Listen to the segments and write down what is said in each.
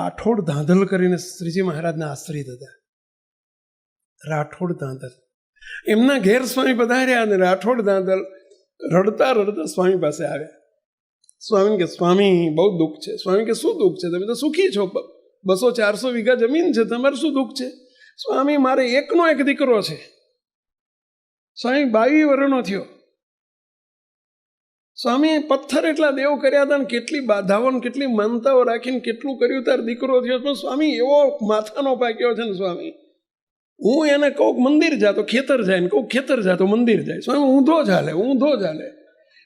રાઠોડ ધાંધલ કરીને શ્રીજી મહારાજના આશ્રિત હતા. રાઠોડ ધાંધલ એમના ઘેર સ્વામી પધાર્યા અને રાઠોડ ધાંધલ રડતા રડતા સ્વામી પાસે આવ્યા. સ્વામી કે સ્વામી બહુ દુઃખ છે. સ્વામી કે શું દુઃખ છે? તમે તો સુખી છો, 200-400 વીઘા જમીન છે, તમારે શું દુઃખ છે? સ્વામી મારે એકનો એક દીકરો છે. સ્વામી 22 વર્ષનો થયો. સ્વામી પથ્થર એટલા દેવ કર્યા હતા ને કેટલી બાધાઓ ને કેટલી માનતાઓ રાખીને કેટલું કર્યું તાર દીકરો થયો. પણ સ્વામી એવો માથાનો પાક્યો છે ને સ્વામી, હું એને કહું મંદિર જા તો ખેતર જાય ને કહું ખેતર જા તો મંદિર જાય. સ્વામી ઊંધો ચાલે, ઊંધો ચાલે,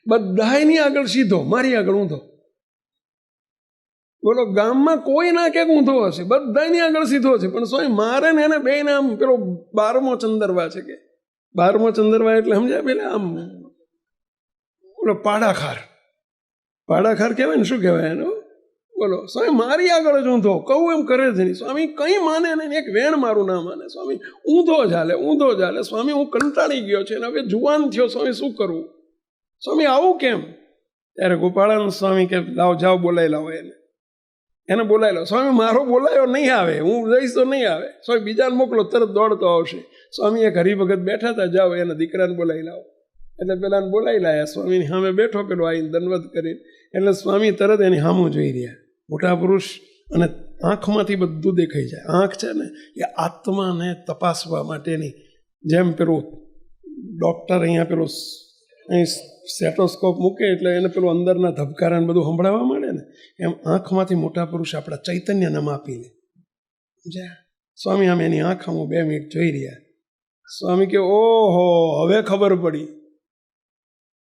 બધાની આગળ સીધો, મારી આગળ ઊંધો. બોલો ગામમાં કોઈ ના કે ઊંધો હશે, બધાની આગળ સીધો છે. પણ સ્વામી મારે ને એને બે ને આમ પેલો 12મો ચંદરવા છે કે 12મો ચંદરવા એટલે સમજ્યા પેલા આમ બોલો પાડાખાર કહેવાય ને, શું કહેવાય એનું? બોલો સ્વામી મારી આગળ જ ઊંધો, કહું એમ કરે જ નહીં. સ્વામી કંઈ માને નહીં, એક વેણ મારું ના માને. સ્વામી ઊંધો ચાલે. સ્વામી હું કંટાળી ગયો છે, હવે જુવાન થયો, સ્વામી શું કરવું? સ્વામી આવું કેમ? ત્યારે ગોપાળાનંદ સ્વામી કે લાવો જાઓ બોલાવી લાવો એને બોલાવી લાવો. સ્વામી મારો બોલાયો નહીં આવે, હું જઈશ તો નહીં આવે. સ્વામી બીજાને મોકલો, તરત દોડતો આવશે. સ્વામી એક હરિભગત બેઠા હતા, જાઓ એના દીકરાને બોલાવી લાવો. એટલે પેલાને બોલાવી લાયા. સ્વામીની સામે બેઠો પેલો આવીને દંડવત કરીને. એટલે સ્વામી તરત એની સામું જોઈ રહ્યા. મોટા પુરુષ અને આંખમાંથી બધું દેખાઈ જાય. આંખ છે ને એ આત્માને તપાસવા માટેની, જેમ પેલું ડૉક્ટર અહીંયા પેલું અહીં સ્ટેટોસ્કોપ મૂકે એટલે એને પેલું અંદરના ધબકારાને બધું સંભળાવવા માંડે ને, એમ આંખમાંથી મોટા પુરુષ આપણા ચૈતન્યને માપી લે. સમજ્યા? સ્વામી આમ એની આંખ હું 2 મિનિટ જોઈ રહ્યા. સ્વામી કે ઓહો હવે ખબર પડી.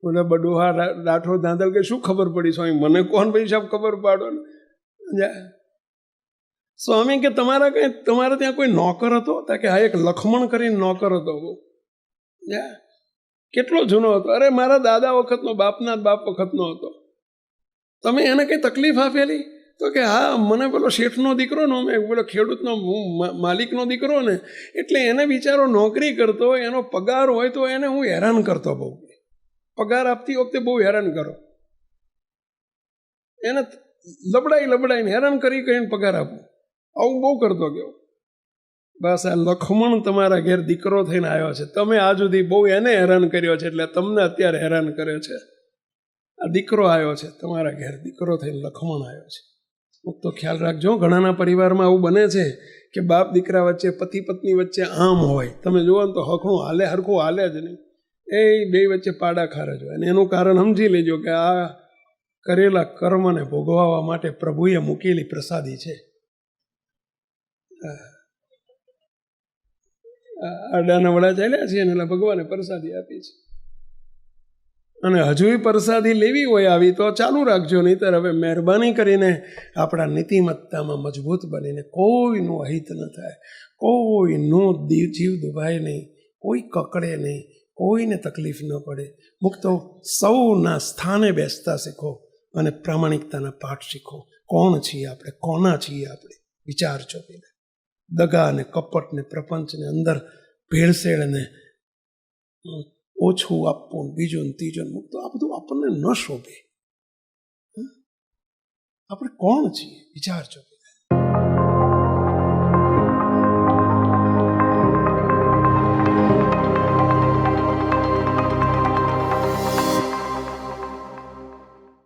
બોલે બડુહા રાઠોડ ધાંધલ કે શું ખબર પડી? સ્વામી મને કોણ ભાઈ સાહેબ ખબર પાડો ને. સ્વામી કે તમારે ત્યાં કોઈ નોકર હતો? કે હા એક લખમણ કરીને નોકર હતો. કેટલો જૂનો હતો? અરે મારા દાદા વખતનો, બાપના બાપ વખતનો હતો. તમે એને કઈ તકલીફ આપેલી? તો કે હા મને પેલો શેઠનો દીકરો ને, મેં પેલો ખેડૂતનો માલિકનો દીકરો ને, એટલે એને બિચારો નોકરી કરતો, એનો પગાર હોય તો એને હું હેરાન કરતો બહુ. પગાર આપતી વખતે બહુ હેરાન કરો એને, લબડાઈને હેરાન કરીને પગાર આપું, આવું બહુ કરતો ગયો. બસ આ લખમણ તમારા ઘેર દીકરો થઈને આવ્યો છે. તમે આ સુધી બહુ એને હેરાન કર્યો છે, એટલે તમને અત્યારે હેરાન કરે છે. આ દીકરો આવ્યો છે તમારા ઘેર, દીકરો થઈને લખમણ આવ્યો છે. તો ખ્યાલ રાખજો, ઘણાના પરિવારમાં આવું બને છે કે બાપ દીકરા વચ્ચે, પતિ પત્ની વચ્ચે આમ હોય. તમે જુઓ ને તો હરખું હાલે જ નહીં. એ બે વચ્ચે પાડાખાર જ હોય. અને એનું કારણ સમજી લેજો કે આ કરેલા કર્મને ભોગવવા માટે પ્રભુએ મૂકેલી પ્રસાદી છે. આડાના વડા ચાલ્યા છે એટલે ભગવાને પ્રસાદી આપી છે. અને હજુય પ્રસાદી લેવી હોય આવી તો ચાલુ રાખજો, નહીંતર હવે મહેરબાની કરીને આપણા નીતિમત્તામાં મજબૂત બનીને કોઈનું અહિત ન થાય, કોઈનું જીવ દુભાય નહીં, કોઈ કકડે નહીં, કોઈને તકલીફ ન પડે. મુક્તો સૌના સ્થાને બેસતા શીખો અને પ્રામાણિકતાના પાઠ શીખો. કોણ છીએ આપણે, કોના છીએ આપણે, વિચારજો. પેલા દગા ને કપટ ને પ્રપંચને અંદર ભેળસેળને ઓછું આપવું, બીજું ને ત્રીજું મુક્તો, આ બધું આપણને ન શોભે. આપણે કોણ છીએ વિચારજો.